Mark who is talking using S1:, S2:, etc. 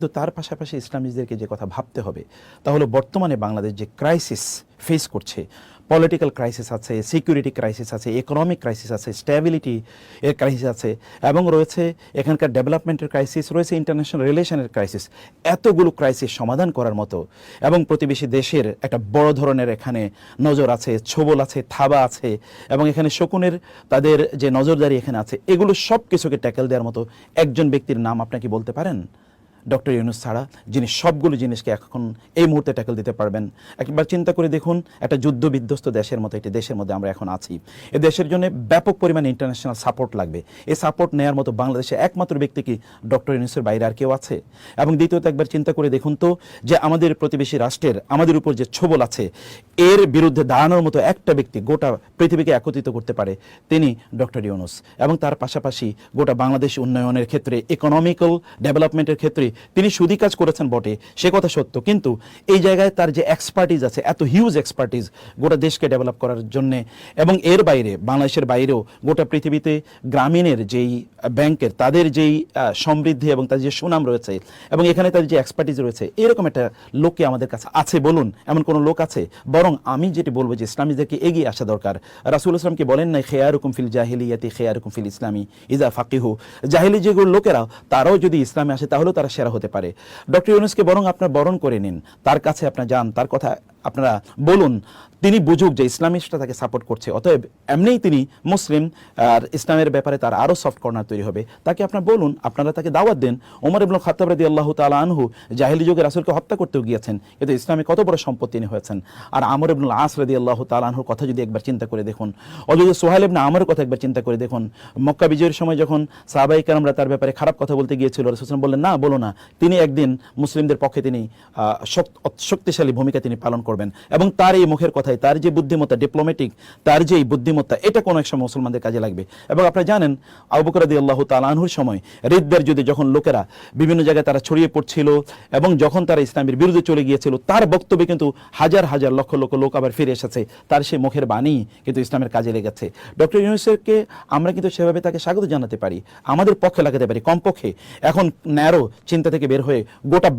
S1: তো তার পাশাপাশি ইসলামিস্টদেরকে যে কথা ভাবতে হবে তা হলো বর্তমানে বাংলাদেশ যে ক্রাইসিস ফেস করছে, পলিটিক্যাল ক্রাইসিস আছে, সিকিউরিটি ক্রাইসিস আছে, ইকোনমিক ক্রাইসিস আছে, স্ট্যাবিলিটি এর ক্রাইসিস আছে, এবং রয়েছে এখানকার ডেভেলপমেন্টের ক্রাইসিস, রয়েছে ইন্টারন্যাশনাল রিলেশনের ক্রাইসিস। এতগুলো ক্রাইসিস সমাধান করার মতো এবং প্রতিবেশী দেশের একটা বড় ধরনের এখানে নজর আছে, ছোবল আছে, থাবা আছে, এবং এখানে শকুনের তাদের যে নজরদারি এখানে আছে, এগুলো সব কিছুকে ট্যাকেল দেওয়ার মতো একজন ব্যক্তির নাম আপনাকে বলতে পারেন? ডক্টর ইউনূস ছাড়া, যিনি সবগুলো জিনিসকে এখন এই মুহূর্তে ট্যাকেল দিতে পারবেন। একবার চিন্তা করে দেখুন, একটা যুদ্ধ বিধ্বস্ত দেশের মতো একটি দেশের মধ্যে আমরা এখন আছি। এই দেশের জন্য ব্যাপক পরিমাণে ইন্টারন্যাশনাল সাপোর্ট লাগবে। এই সাপোর্ট নেওয়ার মতো বাংলাদেশে একমাত্র ব্যক্তি কি ডক্টর ইউনূসের বাইরে আর কেউ আছে? এবং দ্বিতীয়ত একবার চিন্তা করে দেখুন তো, যে আমাদের প্রতিবেশী রাষ্ট্রের আমাদের উপর যে ছোবল আছে, এর বিরুদ্ধে দাঁড়ানোর মতো একটা ব্যক্তি গোটা পৃথিবীকে একত্রিত করতে পারে, তিনি ডক্টর ইউনূস। এবং তার পাশাপাশি গোটা বাংলাদেশ উন্নয়নের ক্ষেত্রে, ইকোনমিক্যাল ডেভেলপমেন্টের ক্ষেত্রে তিনি সুদী কাজ করেছেন বটে, সে কথা সত্য, কিন্তু এই জায়গায় তার যে এক্সপার্টিজ আছে, এত হিউজ এক্সপার্টিজ গোটা দেশকে ডেভেলপ করার জন্যে, এবং এর বাইরে বাংলাদেশের বাইরেও গোটা পৃথিবীতে গ্রামীণের যেই ব্যাংকের তাদের যেই সমৃদ্ধি এবং তাদের যে সুনাম রয়েছে, এবং এখানে তাদের যে এক্সপার্টিজ রয়েছে, এরকম একটা লোককে আমাদের কাছে আছে বলুন? এমন কোনো লোক আছে? বরং আমি যেটি বলবো যে ইসলামীদেরকে এগিয়ে আসা দরকার। রাসূলুল্লাহ সাল্লাল্লাহু আলাইহি ওয়াসাল্লাম কি বলেন নাই, খেয়ারুকুম ফিল জাহিলিয়াতি খেয়ারুকুম ফিল ইসলামি ইজা ফাকিহু? জাহিলি যেগুলো লোকেরা, তারাও যদি ইসলামে আসে তাহলেও তারা সেরা হতে পারে। ডক্টর ইউনূসকে বরং আপনারা বরণ করে নিন, তার কাছে আপনারা যান, তার কথা আপনারা বলুন, তিনি বুঝুক যে ইসলামিস্টরা তাকে সাপোর্ট করছে, অতএব এমনিই তিনি মুসলিম, আর ইসলামের ব্যাপারে তার আরও সফট কর্নার তৈরি হবে। তাকে আপনারা বলুন, আপনারা তাকে দাওয়াত দেন। ওমর ইবনুল খাত্তাব রাদিয়াল্লাহু তাআলা আনহু জাহিলি যুগে রাসূলকে হত্যা করতেও গিয়েছেন, কিন্তু ইসলামে কত বড় সম্পদ তিনি হয়েছেন। আর আমর ইবনুল আস রাদিয়াল্লাহু তাআলা আনহুর কথা যদি একবার চিন্তা করে দেখুন, অথচ সোহাইল ইবনে আমরের কথা একবার চিন্তা করে দেখুন, মক্কা বিজয়ের সময় যখন সাহাবায়ে কেরামরা তার ব্যাপারে খারাপ কথা বলতে গিয়েছিল, রাসূল সাল্লাল্লাহু আলাইহি ওয়াসাল্লাম বললেন, না বলো না, তিনি একদিন মুসলিমদের পক্ষে তিনি শক্তিশালী ভূমিকা তিনি পালন করবেন। এবং তার এই মুখের কথায়, তার যে বুদ্ধিমত্তা, ডিপ্লোম্যাটিক তার যে বুদ্ধিমত্তা, এটা কোনো এক সময় মুসলমানদের কাজে লাগবে। এবং আপনারা জানেন আবু বকর রাদিয়াল্লাহু তাআলা আনহুর সময় রিদ্দার যুদ্ধে যখন লোকেরা বিভিন্ন জায়গায় তারা ছড়িয়ে পড়ছিল, এবং যখন তারা ইসলামের বিরুদ্ধে চলে গিয়েছিল, তার বক্তব্যে কিন্তু হাজার হাজার লক্ষ লক্ষ লোক আবার ফিরে এসেছে, তার সেই মুখের বাণী কিন্তু ইসলামের কাজে লেগেছে। ডক্টর ইউনূসকে আমরা কিন্তু সেভাবে তাকে স্বাগত জানাতে পারি, আমাদের পক্ষে লাগাতে পারি, কমপক্ষে এখন ন্যারো চিন্তা থেকে বের হয়ে গোটা